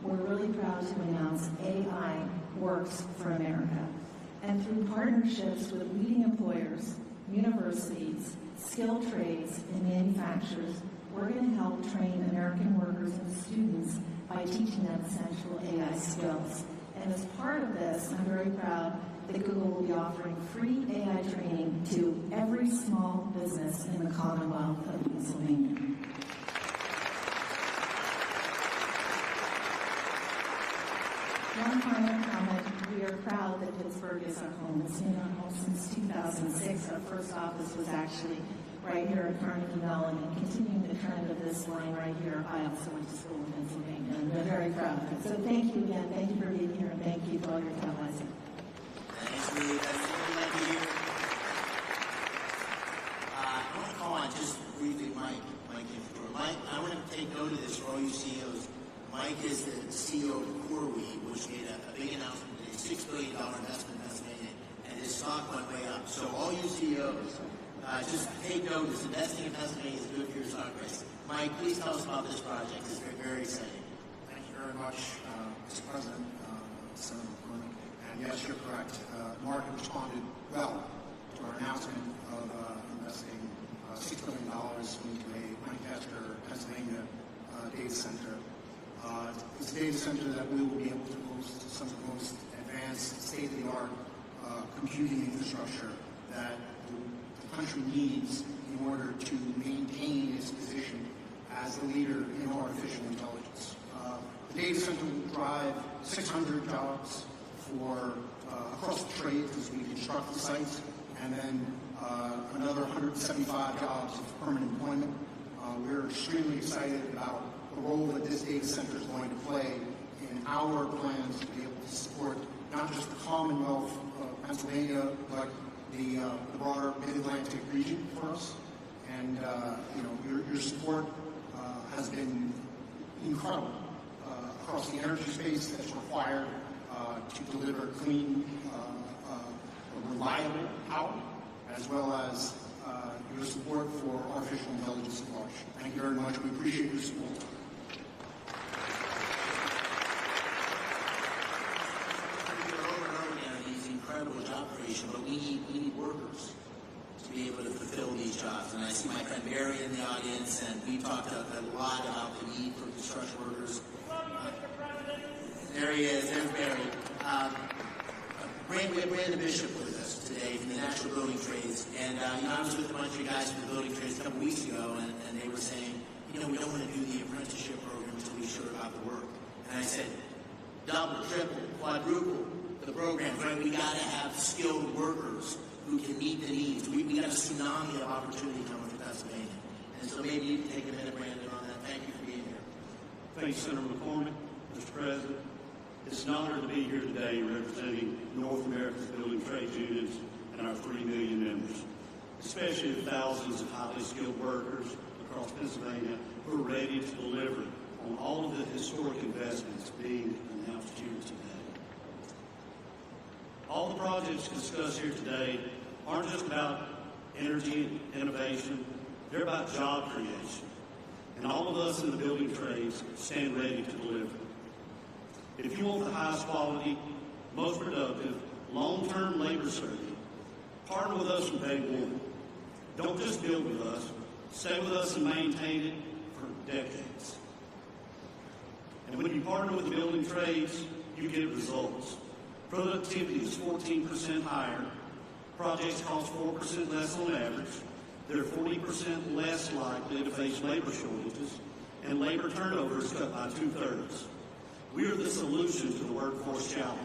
we're really proud to announce AI Works for America. And through partnerships with leading employers, universities, skilled trades, and manufacturers, we're going to help train American workers and students by teaching them essential AI skills. And as part of this, I'm very proud that Google will be offering free AI training to every small business in the Commonwealth of Pennsylvania. One final comment. We are proud that Pittsburgh is our home. It's been our home since 2006. Our first office was actually right here at Carnegie Mellon, and continuing the trend of this line right here. I also went to school in Pennsylvania, and we're very proud of it. So thank you again. Thank you for being here, and thank you for all your televising. Thanks, Lee. That's really glad to hear. I want to call on just briefly Mike Infantore. Mike, I want to take note of this for all you CEOs. Mike is the CEO of CoreWeave, which made a big announcement today, $6 billion investment in Pennsylvania, and his stock went way up. So all you CEOs, just take notice. Investing in Pennsylvania is good for your stock price. Mike, please tell us about this project. It's very, very exciting. Thank you very much, Mr. President, Senator McCormick. And yes, you're correct. The market responded well to our announcement of investing $6 billion into a Lancaster, Pennsylvania data center. It's a data center that we will be able to host some of the most advanced, state-of-the-art computing infrastructure that the country needs in order to maintain its position as a leader in artificial intelligence. The data center will drive 600 jobs for across the trades as we construct the sites, and then another 175 jobs of permanent employment. We're extremely excited about the role that this data center is going to play in our plans to be able to support not just the Commonwealth of Pennsylvania, but the broader Mid-Atlantic region for us. And your support has been incredible across the energy space that's required to deliver clean, reliable power, as well as your support for artificial intelligence at large. Thank you very much. We appreciate your support. Incredible job creation, but we need workers to be able to fulfill these jobs. And I see my friend Barry in the audience, and we talked a lot about the need for construction workers. There he is. There's Barry. We have Brandon Bishop with us today from the National Building Trades. And I was with a bunch of guys from the building trades a couple weeks ago, and they were saying, we don't want to do the apprenticeship program until we're sure about the work. And I said, double, triple, quadruple the programs, right? We got to have skilled workers who can meet the needs. We got a tsunami of opportunity coming to Pennsylvania. And so maybe you can take a minute, Brandon, on that. Thank you for being here. Thank you, Senator McCormick. Mr. President, it's an honor to be here today representing North America's building trades unions and our 3 million members, especially the thousands of highly skilled workers across Pennsylvania who are ready to deliver on all of the historic investments being announced here today. All the projects discussed here today aren't just about energy and innovation, they're about job creation. And all of us in the building trades stand ready to deliver. If you want the highest quality, most productive, long-term labor survey Partner with us from day one. Don't just build with us. Stay with us and maintain it for decades. And when you partner with the building trades, you get results. Productivity is 14% higher. Projects cost 4% less on average. They're 40% less likely to face labor shortages, and labor turnover is cut by 2/3. We are the solution to the workforce challenge.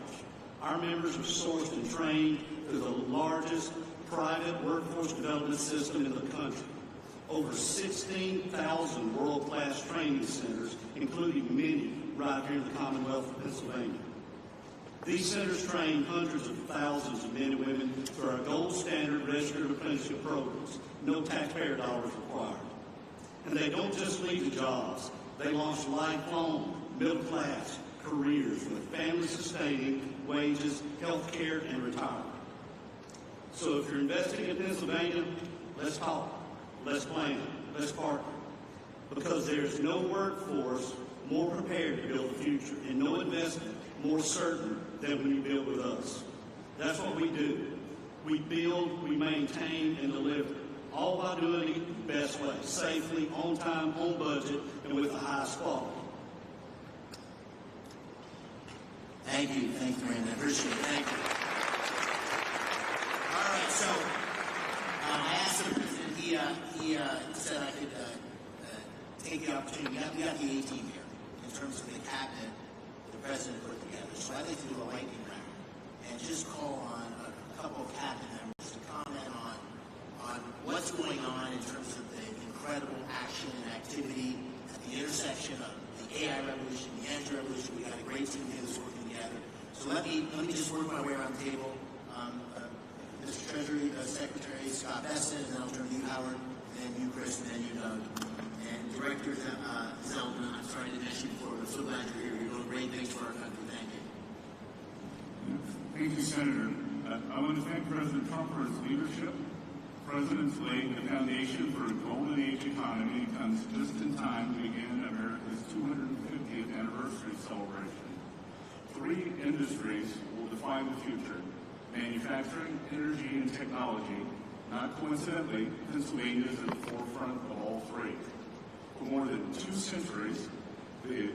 Our members are sourced and trained through the largest private workforce development system in the country. Over 16,000 world-class training centers, including many right here in the Commonwealth of Pennsylvania. These centers train hundreds of thousands of men and women through our gold standard registered apprenticeship programs. No taxpayer dollars required. And they don't just lead to jobs. They launch lifelong, middle-class careers with family-sustaining wages, health care, and retirement. So if you're investing in Pennsylvania, let's talk, let's plan, let's partner. Because there's no workforce more prepared to build the future, and no investment more certain than when you build with us. That's what we do. We build, we maintain, and deliver, all by doing it the best way, safely, on time, on budget, and with the highest quality. Thank you, Brandon. I appreciate it. Thank you. All right, so I asked the president, he said I could take the opportunity. We got the A team here in terms of the cabinet the president put together. So I'd like to do a lightning round and just call on a couple of cabinet members to comment on what's going on in terms of the incredible action and activity at the intersection of the AI revolution, the energy revolution. We got a great team here that's working together. So let me just work my way around the table. Mr. Treasury Secretary Scott Besson, and then I'll turn to you, Howard, and then you, Chris, and then you, Doug. And Director Zeldin, I'm sorry to miss you before, but I'm so glad you're here. You're doing great things for our country. Thank you. Thank you, Senator. I want to thank President Trump for his leadership. The President's laying the foundation for a golden age economy comes just in time to begin America's 250th anniversary celebration. 3 industries will define the future: manufacturing, energy, and technology. Not coincidentally, Pennsylvania is at the forefront of all 3. For more than 2 centuries, the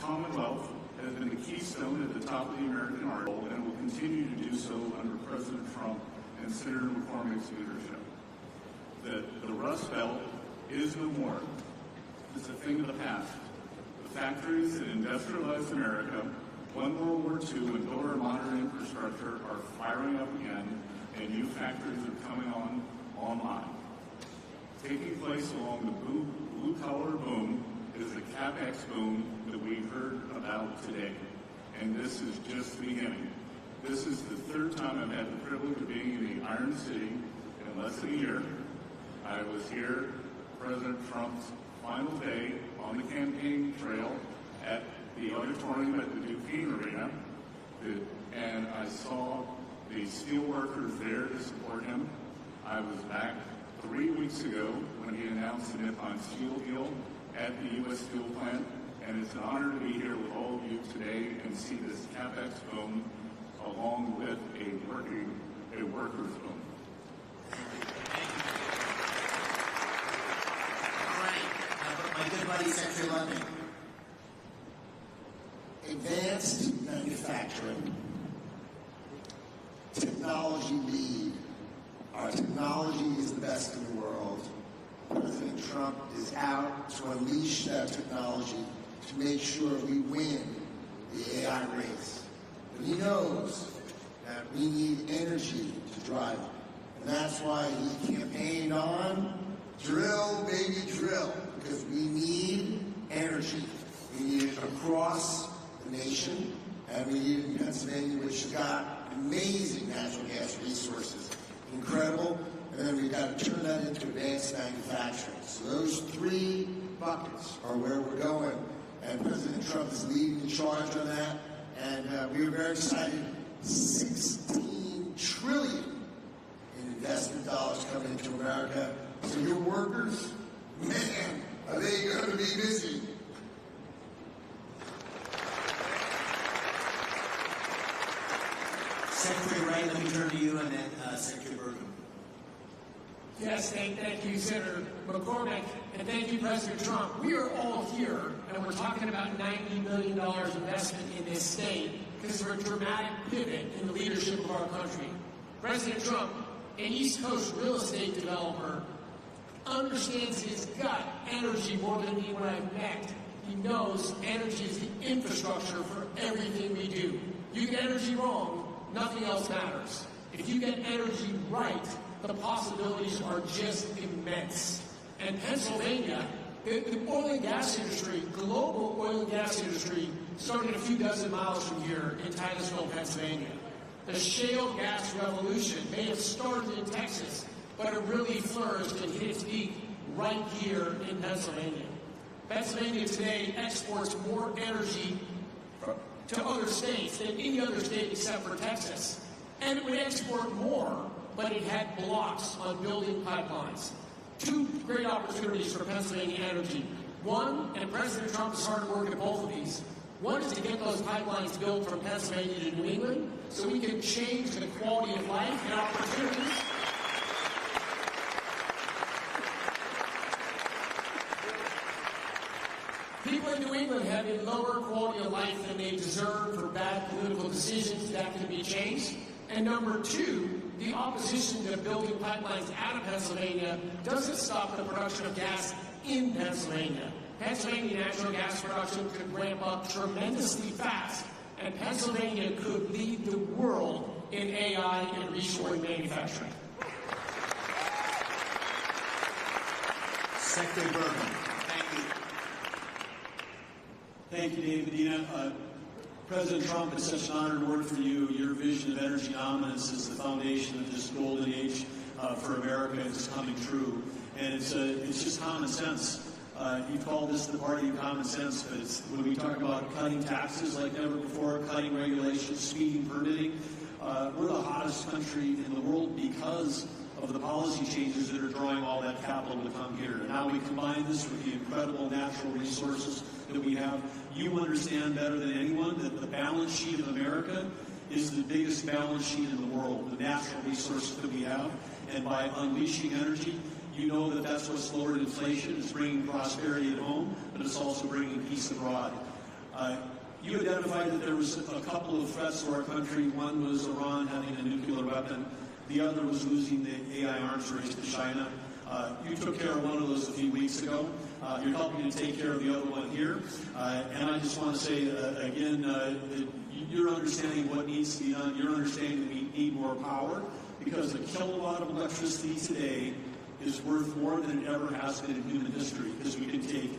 Commonwealth has been the keystone at the top of the American arsenal and will continue to do so under President Trump and Senator McCormick's leadership. The Rust Belt is no more. It's a thing of the past. The factories that industrialized America, won World War II, and built our modern infrastructure are firing up again, and new factories are coming online. Taking place along the blue-collar boom is the CapEx boom that we heard about today, and this is just the beginning. This is the 3rd time I've had the privilege of being in the Iron City in less than a year. I was here President Trump's final day on the campaign trail at the auditorium at the Duquesne Arena, and I saw the steel workers there to support him. I was back 3 weeks ago when he announced the Nippon Steel deal at the U.S. Steel plant, and it's an honor to be here with all of you today and see this CapEx boom along with a workers boom. All right, my good buddy, Senator London. Advanced manufacturing, technology lead. Our technology is the best in the world. President Trump is out to unleash that technology to make sure we win the AI race. But he knows that we need energy to drive it. And that's why he campaigned on drill, baby, drill, because we need energy. We need it across the nation, and we need it in Pennsylvania, which has got amazing natural gas resources. Incredible. And then we've got to turn that into advanced manufacturing. So those 3 buckets are where we're going. And President Trump is leading the charge on that. And we were very excited. $16 trillion in investment dollars coming into America. So your workers, man, are they going to be busy? Secretary Wright, let me turn to you, and then Secretary Burgum. Yes, thank you, Senator McCormick, and thank you, President Trump. We are all here, and we're talking about $90 million investment in this state because of a dramatic pivot in the leadership of our country. President Trump, an East Coast real estate developer, understands his gut energy more than anyone I've met. He knows energy is the infrastructure for everything we do. You get energy wrong, nothing else matters. If you get energy right, the possibilities are just immense. And Pennsylvania, the oil and gas industry, global oil and gas industry, started a few dozen miles from here in Titusville, Pennsylvania. The shale gas revolution may have started in Texas, but it really flourished and hit its peak right here in Pennsylvania. Pennsylvania today exports more energy to other states than any other state except for Texas. And it would export more, but it had blocks on building pipelines. Two great opportunities for Pennsylvania energy. One, and President Trump is hard at work at both of these, one is to get those pipelines built from Pennsylvania to New England so we can change the quality of life and opportunities. People in New England have a lower quality of life than they deserve for bad political decisions that can be changed. And number two, the opposition to building pipelines out of Pennsylvania doesn't stop the production of gas in Pennsylvania. Pennsylvania natural gas production could ramp up tremendously fast, and Pennsylvania could lead the world in AI and reshoring manufacturing. Secretary Burgum. Thank you. Thank you, David Medina. President Trump, it's such an honor to work for you. Your vision of energy dominance is the foundation of this golden age for America. It's coming true. And it's just common sense. You've called this the party of common sense, but it's, when we talk about cutting taxes like never before, cutting regulations, speeding permitting, we're the hottest country in the world because of the policy changes that are drawing all that capital to come here. And now we combine this with the incredible natural resources that we have. You understand better than anyone that the balance sheet of America is the biggest balance sheet in the world, the natural resources that we have. And by unleashing energy, you know that that's what's lowered inflation. It's bringing prosperity at home, but it's also bringing peace abroad. You identified that there was a couple of threats to our country. One was Iran having a nuclear weapon. The other was losing the AI arms race to China. You took care of one of those a few weeks ago. You're helping to take care of the other one here. And I just want to say, again, that you're understanding what needs to be done. You're understanding that we need more power because a kilowatt of electricity today is worth more than it ever has been in human history because we can take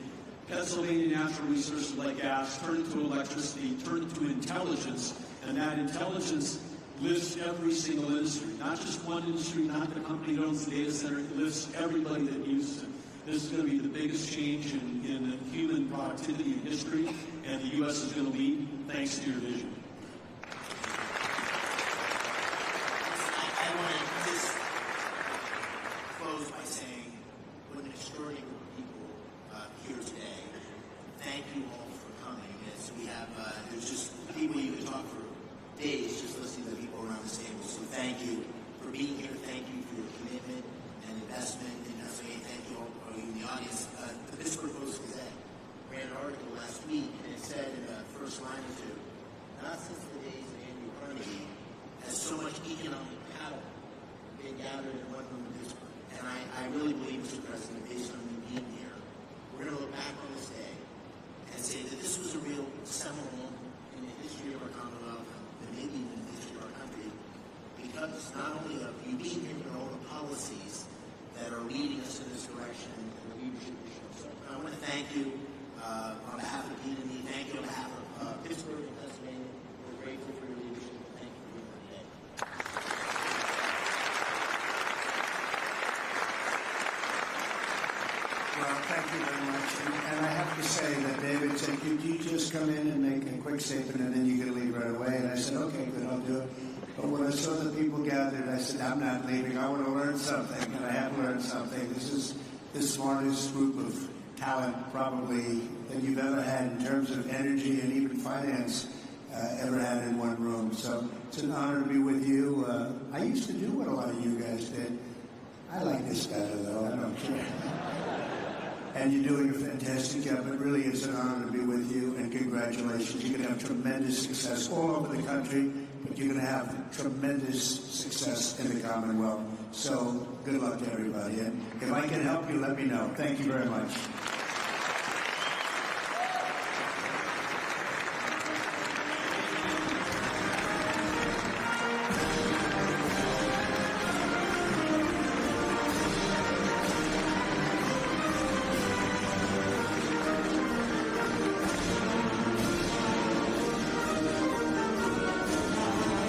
Pennsylvania natural resources like gas, turn it to electricity, turn it to intelligence, and that intelligence lifts every single industry, not just one industry, not the company that owns the data center, it lifts everybody that uses it. This is going to be the biggest change in human productivity in history, and the U.S. is going to lead thanks to your vision. I want to just close by saying what an extraordinary group of people here today. Thank you all for coming. As we have, there's just people you could talk for days just listening to the people around this table. So thank you for being here. Thank you for your commitment and investment in Pennsylvania. Thank you all in the audience. The Pittsburgh Post-Gazette ran an article last week, and it said in the first line or two, not since the days of Andrew Carnegie has so much economic power been gathered in one room in Pittsburgh. And I really believe, Mr. President, based on you being here, we're going to look back on this day and say that this was a real seminal moment in the history of our Commonwealth, and maybe even in the history of our country, because not only of you being here, but all the policies that are leading us in this direction and the leadership we show. So I want to thank you on behalf of Dean and me. Thank you on behalf of Pittsburgh and Pennsylvania. We're grateful for your leadership. Thank you for being here today. Well, thank you very much. And I have to say that David said, could you just come in and make a quick statement and then you can leave right away? And I said, okay, good, I'll do it. But when I saw the people gathered, I said, I'm not leaving. I want to learn something, and I have learned something. This is the smartest group of talent probably that you've ever had in terms of energy and even finance. ever had in one room. So it's an honor to be with you. I used to do what a lot of you guys did. I like this better, though. I don't care. And you're doing a fantastic job. It really is an honor to be with you, and congratulations. You're going to have tremendous success all over the country, but you're going to have tremendous success in the Commonwealth. So good luck to everybody. And if I can help you, let me know. Thank you very much.